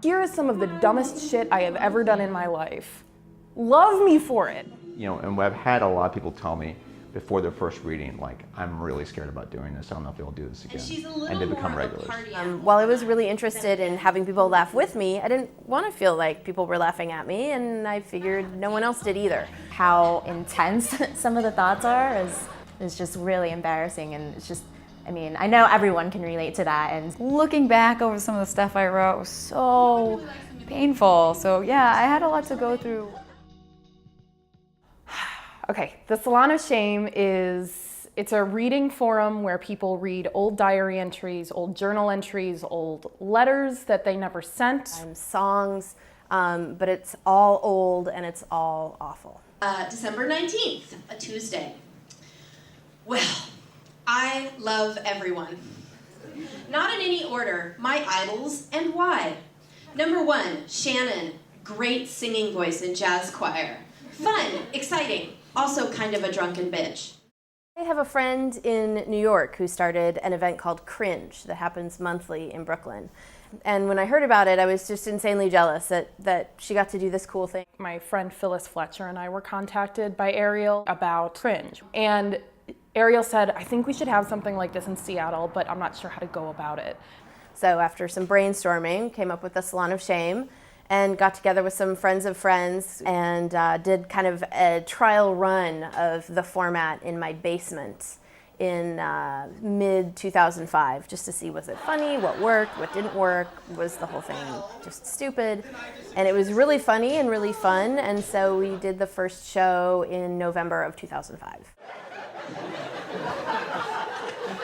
Here is some of the dumbest shit I have ever done in my life. Love me for it. You know, and I've had a lot of people tell me before their first reading, like, I'm really scared about doing this. I don't know if they'll do this again. And they become regulars. While I was really interested in having people laugh with me, I didn't want to feel like people were laughing at me, and I figured no one else did either. How intense some of the thoughts are is just really embarrassing, and it's just, I mean, I know everyone can relate to that, and looking back over some of the stuff I wrote was so painful. So yeah, I had a lot to go through. Okay, the Salon of Shame it's a reading forum where people read old diary entries, old journal entries, old letters that they never sent. Songs, but it's all old and it's all awful. December 19th, a Tuesday. Well, I love everyone. Not in any order, my idols and why. Number 1, Shannon, great singing voice in jazz choir. Fun, exciting, also kind of a drunken bitch. I have a friend in New York who started an event called Cringe that happens monthly in Brooklyn. And when I heard about it, I was just insanely jealous that she got to do this cool thing. My friend Phyllis Fletcher and I were contacted by Ariel about Cringe. And Ariel said, I think we should have something like this in Seattle, but I'm not sure how to go about it. So after some brainstorming, came up with the Salon of Shame and got together with some friends of friends and did kind of a trial run of the format in my basement in mid-2005, just to see was it funny, what worked, what didn't work, was the whole thing just stupid. And it was really funny and really fun, and so we did the first show in November of 2005.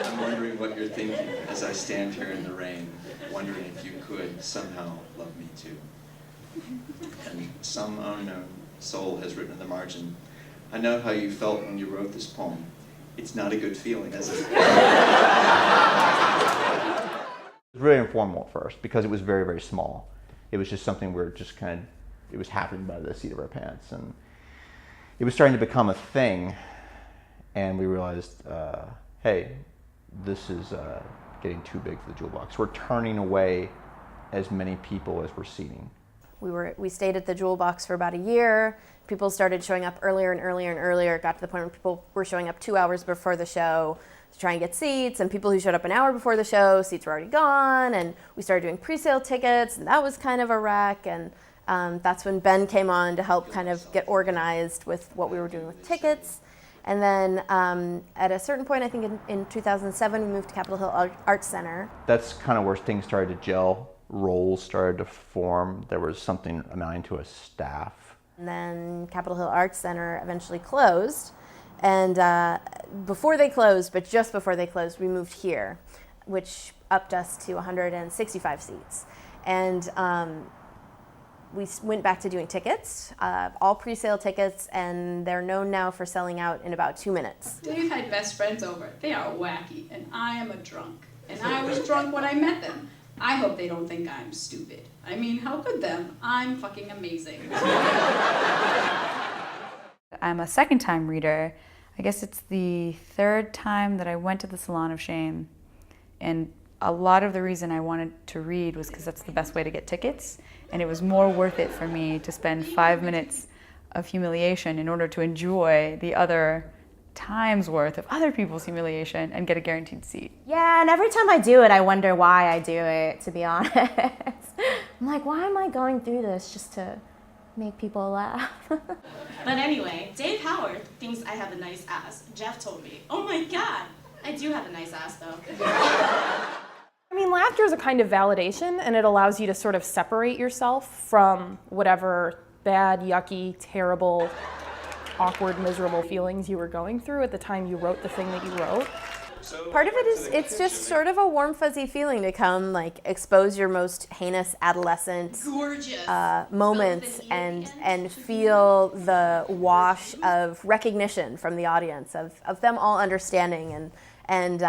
I'm wondering what you're thinking as I stand here in the rain, wondering if you could somehow love me too. And some unknown soul has written in the margin, I know how you felt when you wrote this poem. It's not a good feeling, is it? It was really informal at first because it was very, very small. It was just something where just kind of, it was happening by the seat of our pants. And it was starting to become a thing. And we realized, hey, this is getting too big for the Jewel Box. We're turning away as many people as we're seating. We stayed at the Jewel Box for about a year. People started showing up earlier and earlier and earlier. It got to the point where people were showing up 2 hours before the show to try and get seats, and people who showed up an hour before the show, seats were already gone, and we started doing pre-sale tickets, and that was kind of a wreck, and that's when Ben came on to help kind of get organized with what we were doing with tickets. And then at a certain point, I think in 2007, we moved to Capitol Hill Arts Center. That's kind of where things started to gel. Roles started to form. There was something amounting to a staff. And then Capitol Hill Arts Center eventually closed. And before they closed, but just before they closed, we moved here, which upped us to 165 seats. And we went back to doing tickets, all pre-sale tickets, and they're known now for selling out in about 2 minutes. Dave had best friends over. They are wacky, and I am a drunk. And I was drunk when I met them. I hope they don't think I'm stupid. I mean, how could them? I'm fucking amazing. I'm a second-time reader. I guess it's the third time that I went to the Salon of Shame. And a lot of the reason I wanted to read was because that's the best way to get tickets. And it was more worth it for me to spend 5 minutes of humiliation in order to enjoy the other time's worth of other people's humiliation and get a guaranteed seat. yeah, and every time I do it, I wonder why I do it, to be honest. I'm like, why am I going through this just to make people laugh? But anyway, Dave Howard thinks I have a nice ass. Jeff told me, oh my God, I do have a nice ass though. I mean, laughter is a kind of validation, and it allows you to sort of separate yourself from whatever bad, yucky, terrible, awkward, miserable feelings you were going through at the time you wrote the thing that you wrote. Part of it is, it's just sort of a warm, fuzzy feeling to come, like, expose your most heinous adolescent moments and feel the wash of recognition from the audience, of them all understanding and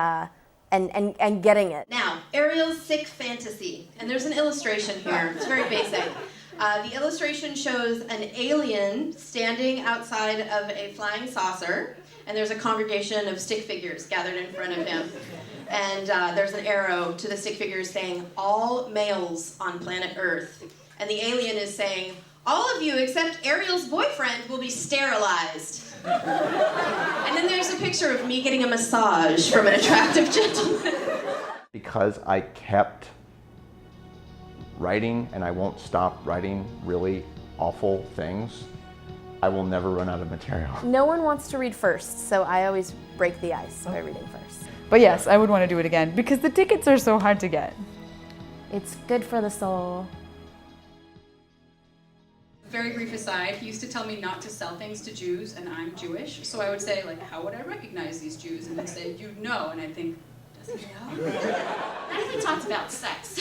getting it. Now, Ariel's sick fantasy, and there's an illustration here. It's very basic. The illustration shows an alien standing outside of a flying saucer, and there's a congregation of stick figures gathered in front of him. And there's an arrow to the stick figures saying, all males on planet Earth. And the alien is saying, all of you except Ariel's boyfriend will be sterilized. And then there's a picture of me getting a massage from an attractive gentleman. Because I kept writing, and I won't stop writing really awful things, I will never run out of material. No one wants to read first, so I always break the ice by reading first. But yes, I would want to do it again because the tickets are so hard to get. It's good for the soul. Very brief aside, he used to tell me not to sell things to Jews, and I'm Jewish, so I would say, like, how would I recognize these Jews? And he'd say, you'd know, and I'd think, does he know? Not if we talked about sex.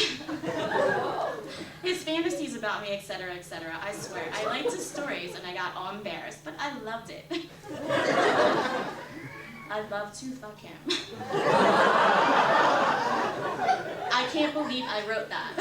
His fantasies about me, etc., etc. I swear, I liked his stories, and I got all embarrassed, but I loved it. I'd love to fuck him. I can't believe I wrote that.